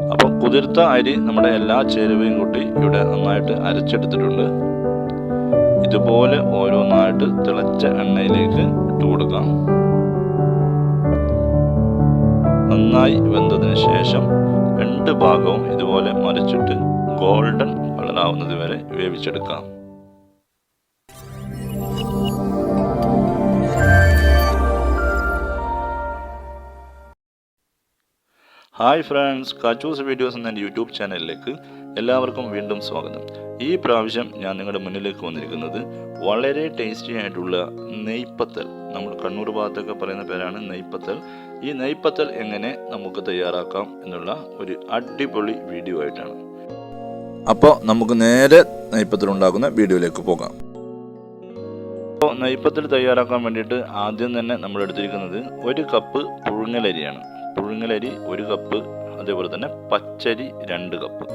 അപ്പോൾ കുതിർത്ത അരി നമ്മുടെ എല്ലാ ചേരുവയും കൂട്ടി ഇവിടെ നന്നായിട്ട് അരച്ചെടുത്തിട്ടുണ്ട്. ഇതുപോലെ ഓരോന്നായിട്ട് തിളച്ച എണ്ണയിലേക്ക് ഇട്ട് കൊടുക്കാം. നന്നായി വെന്തതിന് ശേഷം രണ്ട് ഭാഗവും ഇതുപോലെ മറിച്ചിട്ട് ഗോൾഡൻ കളറാവുന്നത് വരെ വേവിച്ചെടുക്കാം. ഹായ് ഫ്രണ്ട്സ്, കാച്ചൂസ് വീഡിയോസ് എന്ന യൂട്യൂബ് ചാനലിലേക്ക് എല്ലാവർക്കും വീണ്ടും സ്വാഗതം. ഈ പ്രാവശ്യം ഞാൻ നിങ്ങളുടെ മുന്നിലേക്ക് വന്നിരിക്കുന്നത് വളരെ ടേസ്റ്റി ആയിട്ടുള്ള നെയ്പത്തൽ, നമ്മൾ കണ്ണൂർ ഭാഗത്തൊക്കെ പറയുന്ന പേരാണ് നെയ്പത്തൽ. ഈ നെയ്പത്തൽ എങ്ങനെ നമുക്ക് തയ്യാറാക്കാം എന്നുള്ള ഒരു അടിപൊളി വീഡിയോ ആയിട്ടാണ്. അപ്പോൾ നമുക്ക് നേരെ നെയ്പത്തൽ ഉണ്ടാക്കുന്ന വീഡിയോയിലേക്ക് പോകാം. അപ്പോൾ നെയ്പത്തൽ തയ്യാറാക്കാൻ വേണ്ടിയിട്ട് ആദ്യം തന്നെ നമ്മൾ എടുത്തിരിക്കുന്നത് 1 കപ്പ് പുഴുങ്ങലരിയാണ്. പുഴുങ്ങലരി 1 കപ്പ്, അതേപോലെ തന്നെ പച്ചരി 2 കപ്പ്.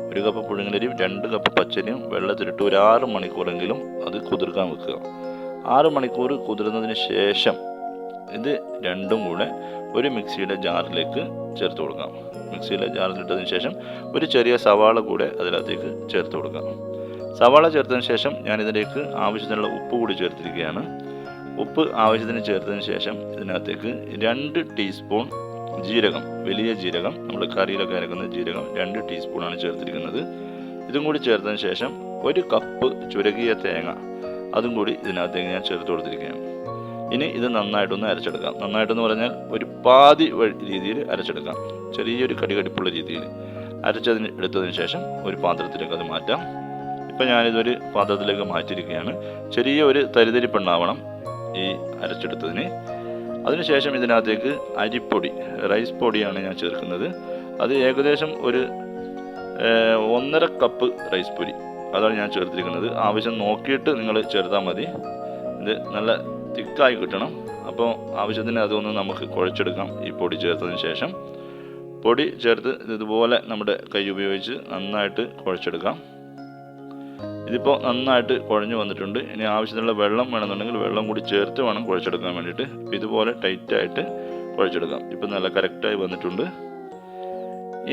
1 കപ്പ് പുഴുങ്ങലരിയും 2 കപ്പ് പച്ചരിയും വെള്ളത്തിലിട്ട് ഒരു 6 മണിക്കൂറെങ്കിലും അത് കുതിർക്കാൻ വെക്കുക. 6 മണിക്കൂർ കുതിർന്നതിന് ശേഷം ഇത് രണ്ടും കൂടെ ഒരു മിക്സിയുടെ ജാറിലേക്ക് ചേർത്ത് കൊടുക്കാം. മിക്സിയിലെ ജാറിലിട്ടതിന് ശേഷം ഒരു ചെറിയ സവാള കൂടെ അതിനകത്തേക്ക് ചേർത്ത് കൊടുക്കാം. സവാള ചേർത്തതിന് ശേഷം ഞാനിതിലേക്ക് ആവശ്യത്തിനുള്ള ഉപ്പ് കൂടി ചേർത്തിരിക്കുകയാണ്. ഉപ്പ് ആവശ്യത്തിന് ചേർത്തതിന് ശേഷം ഇതിനകത്തേക്ക് 2 ടീസ്പൂൺ ജീരകം, വലിയ ജീരകം, നമ്മൾ കറിയിലൊക്കെ അരക്കുന്ന ജീരകം 2 ടീസ്പൂണാണ് ചേർത്തിരിക്കുന്നത്. ഇതും കൂടി ചേർത്തതിന് ശേഷം 1 കപ്പ് ചുരകിയ തേങ്ങ, അതും കൂടി ഇതിനകത്തേക്ക് ഞാൻ ചേർത്ത് കൊടുത്തിരിക്കുകയാണ്. ഇനി ഇത് നന്നായിട്ടൊന്ന് അരച്ചെടുക്കാം. നന്നായിട്ടെന്ന് പറഞ്ഞാൽ ഒരു പാതി രീതിയിൽ അരച്ചെടുക്കാം. ചെറിയൊരു കടികടിപ്പുള്ള രീതിയിൽ അരച്ചതിന് എടുത്തതിന് ശേഷം ഒരു പാത്രത്തിലേക്ക് അത് മാറ്റാം. ഇപ്പം ഞാനിതൊരു പാത്രത്തിലേക്ക് മാറ്റിയിരിക്കുകയാണ്. ചെറിയ ഒരു തരിതരിപ്പുണ്ടാവണം ഈ അരച്ചെടുത്തതിന്. അതിനുശേഷം ഇതിനകത്തേക്ക് അരിപ്പൊടി, റൈസ് പൊടിയാണ് ഞാൻ ചേർക്കുന്നത്. അത് ഏകദേശം ഒരു 1.5 കപ്പ് റൈസ് പൊടി, അതാണ് ഞാൻ ചേർത്തിരിക്കുന്നത്. ആവശ്യം നോക്കിയിട്ട് നിങ്ങൾ ചേർത്താൽ മതി. ഇത് നല്ല തിക്കായി കിട്ടണം. അപ്പോൾ ആവശ്യത്തിന് അതൊന്ന് നമുക്ക് കുഴച്ചെടുക്കാം. ഈ പൊടി ചേർത്തതിന് ശേഷം പൊടി ചേർത്ത് ഇതുപോലെ നമ്മുടെ കൈ ഉപയോഗിച്ച് നന്നായിട്ട് കുഴച്ചെടുക്കാം. ഇതിപ്പോൾ നന്നായിട്ട് കുഴഞ്ഞു വന്നിട്ടുണ്ട്. ഇനി ആവശ്യത്തിനുള്ള വെള്ളം വേണമെന്നുണ്ടെങ്കിൽ വെള്ളം കൂടി ചേർത്ത് വേണം കുഴച്ചെടുക്കാൻ വേണ്ടിയിട്ട്. ഇതുപോലെ ടൈറ്റായിട്ട് കുഴച്ചെടുക്കാം. ഇപ്പം നല്ല കറക്റ്റായി വന്നിട്ടുണ്ട്.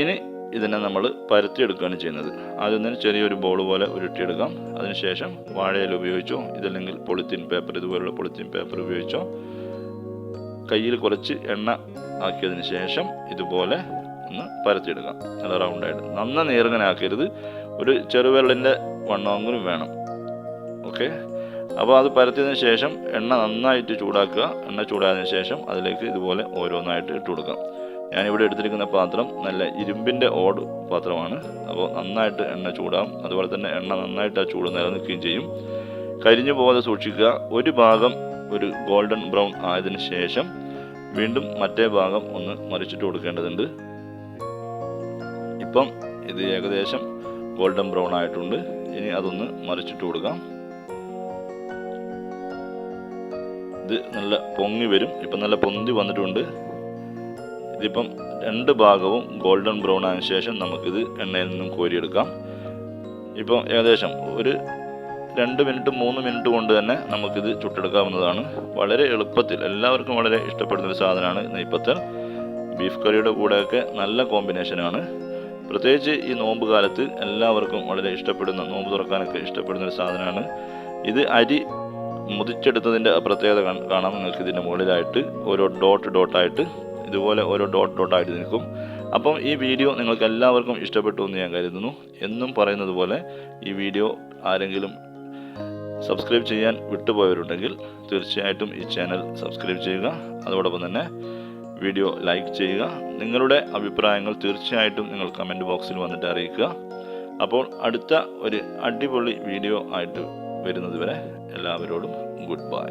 ഇനി ഇതിനെ നമ്മൾ പരത്തിയെടുക്കുകയാണ് ചെയ്യുന്നത്. ആദ്യം തന്നെ ചെറിയൊരു ബോൾ പോലെ ഉരുട്ടിയെടുക്കാം. അതിനുശേഷം വാഴയില ഉപയോഗിച്ചോ, ഇതല്ലെങ്കിൽ പൊളിത്തീൻ പേപ്പർ, ഇതുപോലുള്ള പൊളിത്തീൻ പേപ്പർ ഉപയോഗിച്ചോ കയ്യിൽ കുറച്ച് എണ്ണ ആക്കിയതിന് ശേഷം ഇതുപോലെ ഒന്ന് പരത്തിയെടുക്കാം. നല്ല റൗണ്ടായിട്ട്, നന്ന നീർങ്ങനെ ആക്കരുത്, ഒരു ചെറുവിരലിൻ്റെ വണ്ണമെങ്കിലും വേണം. ഓക്കെ, അപ്പോൾ അത് പരത്തിയതിന് ശേഷം എണ്ണ നന്നായിട്ട് ചൂടാക്കുക. എണ്ണ ചൂടായതിനു ശേഷം അതിലേക്ക് ഇതുപോലെ ഓരോന്നായിട്ട് ഇട്ട് കൊടുക്കാം. ഞാനിവിടെ എടുത്തിരിക്കുന്ന പാത്രം നല്ല ഇരുമ്പിൻ്റെ ഓട് പാത്രമാണ്. അപ്പോൾ നന്നായിട്ട് എണ്ണ ചൂടാകും. അതുപോലെ തന്നെ എണ്ണ നന്നായിട്ട് ആ ചൂട് നിലനിൽക്കുകയും ചെയ്യും. കരിഞ്ഞു പോകാതെ സൂക്ഷിക്കുക. ഒരു ഭാഗം ഒരു ഗോൾഡൻ ബ്രൗൺ ആയതിനു ശേഷം വീണ്ടും മറ്റേ ഭാഗം ഒന്ന് മറിച്ചിട്ട് കൊടുക്കേണ്ടതുണ്ട്. ഇപ്പം ഇത് ഏകദേശം ഗോൾഡൻ ബ്രൗൺ ആയിട്ടുണ്ട്. ഇനി അതൊന്ന് മറിച്ചിട്ട് കൊടുക്കാം. ഇത് നല്ല പൊങ്ങി വരും. ഇപ്പം നല്ല പൊന്തി വന്നിട്ടുണ്ട്. ഇതിപ്പം 2 ഭാഗവും ഗോൾഡൻ ബ്രൗൺ ആയതിനു ശേഷം നമുക്കിത് എണ്ണയിൽ നിന്നും കോരിയെടുക്കാം. ഇപ്പം ഏകദേശം ഒരു 2 മിനിറ്റ് 3 മിനിറ്റ് കൊണ്ട് തന്നെ നമുക്കിത് ചുട്ടെടുക്കാവുന്നതാണ്. വളരെ എളുപ്പത്തിൽ, എല്ലാവർക്കും വളരെ ഇഷ്ടപ്പെടുന്നൊരു സാധനമാണ് നെയ്പത്തൽ. ബീഫ് കറിയുടെ കൂടെയൊക്കെ നല്ല കോമ്പിനേഷനാണ്. പ്രത്യേകിച്ച് ഈ നോമ്പ് കാലത്ത് എല്ലാവർക്കും വളരെ ഇഷ്ടപ്പെടുന്ന, നോമ്പ് തുറക്കാനൊക്കെ ഇഷ്ടപ്പെടുന്നൊരു സാധനമാണ്. ഇത് അരി മുതിച്ചെടുത്തതിൻ്റെ പ്രത്യേകത കാണാം നിങ്ങൾക്ക്. ഇതിൻ്റെ മുകളിലായിട്ട് ഓരോ ഡോട്ടായിട്ട് ഇതുപോലെ ഓരോ ഡോട്ടായിട്ട് നിൽക്കും. അപ്പം ഈ വീഡിയോ നിങ്ങൾക്ക് എല്ലാവർക്കും ഇഷ്ടപ്പെട്ടു എന്ന് ഞാൻ കരുതുന്നു. എന്നും പറയുന്നത് പോലെ ഈ വീഡിയോ ആരെങ്കിലും സബ്സ്ക്രൈബ് ചെയ്യാൻ വിട്ടുപോയവരുണ്ടെങ്കിൽ തീർച്ചയായിട്ടും ഈ ചാനൽ സബ്സ്ക്രൈബ് ചെയ്യുക. അതോടൊപ്പം തന്നെ വീഡിയോ ലൈക്ക് ചെയ്യുക. നിങ്ങളുടെ അഭിപ്രായങ്ങൾ തീർച്ചയായിട്ടും നിങ്ങൾ കമൻറ്റ് ബോക്സിൽ വന്നിട്ട് അറിയിക്കുക. അപ്പോൾ അടുത്ത ഒരു അടിപൊളി വീഡിയോ ആയിട്ട് വരുന്നത് വരെ എല്ലാവരോടും ഗുഡ് ബൈ.